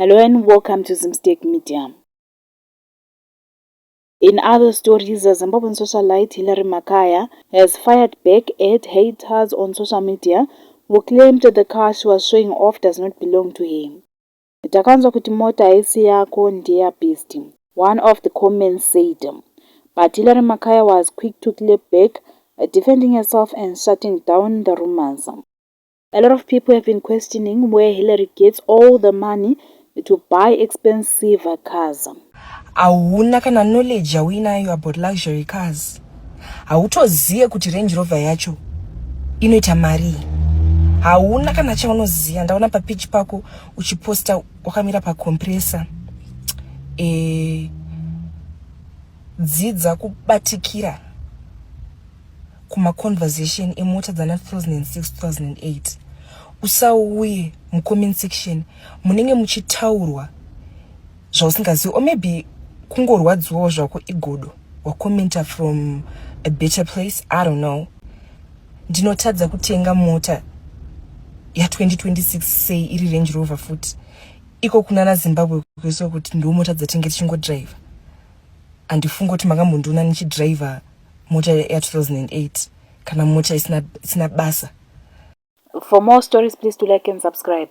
Hello and welcome to Zimstek Media. In other stories, Zimbabwean socialite Hilary Makaya has fired back at haters on social media who claimed the car she was showing off does not belong to him. Takanzwa kuti mota haisi yako ndeya beast, one of the comments said. But Hilary Makaya was quick to clap back, defending herself and shutting down the rumors. A lot of people have been questioning where Hilary gets all the money to buy expensive cars. Hauna kana knowledge yawinayo about luxury cars. Hautoziye kuti Range Rover yacho inoita mari. Hauna kana chaunoziya. Ndaona pa page pako uchiposta wakamira pa compressor. Dzidza kubatikira kuma conversation emota dzana 2006-2008. Usauye mu comment section munenge muchitaurwa zvausingazivi, or maybe kungorwadziwawo zvako igodo wakomenta from a better place. I don't know. Ndinotadza kutenga mota ya 2026 sei iri Range Rover futi iko kunana Zimbabwe kuiso kuti ndo mota dzatenge tichingodrive. Andifunga kuti makambondiona nichidriver mota ya 2008 kana mota isina basa. For more stories, please do like and subscribe.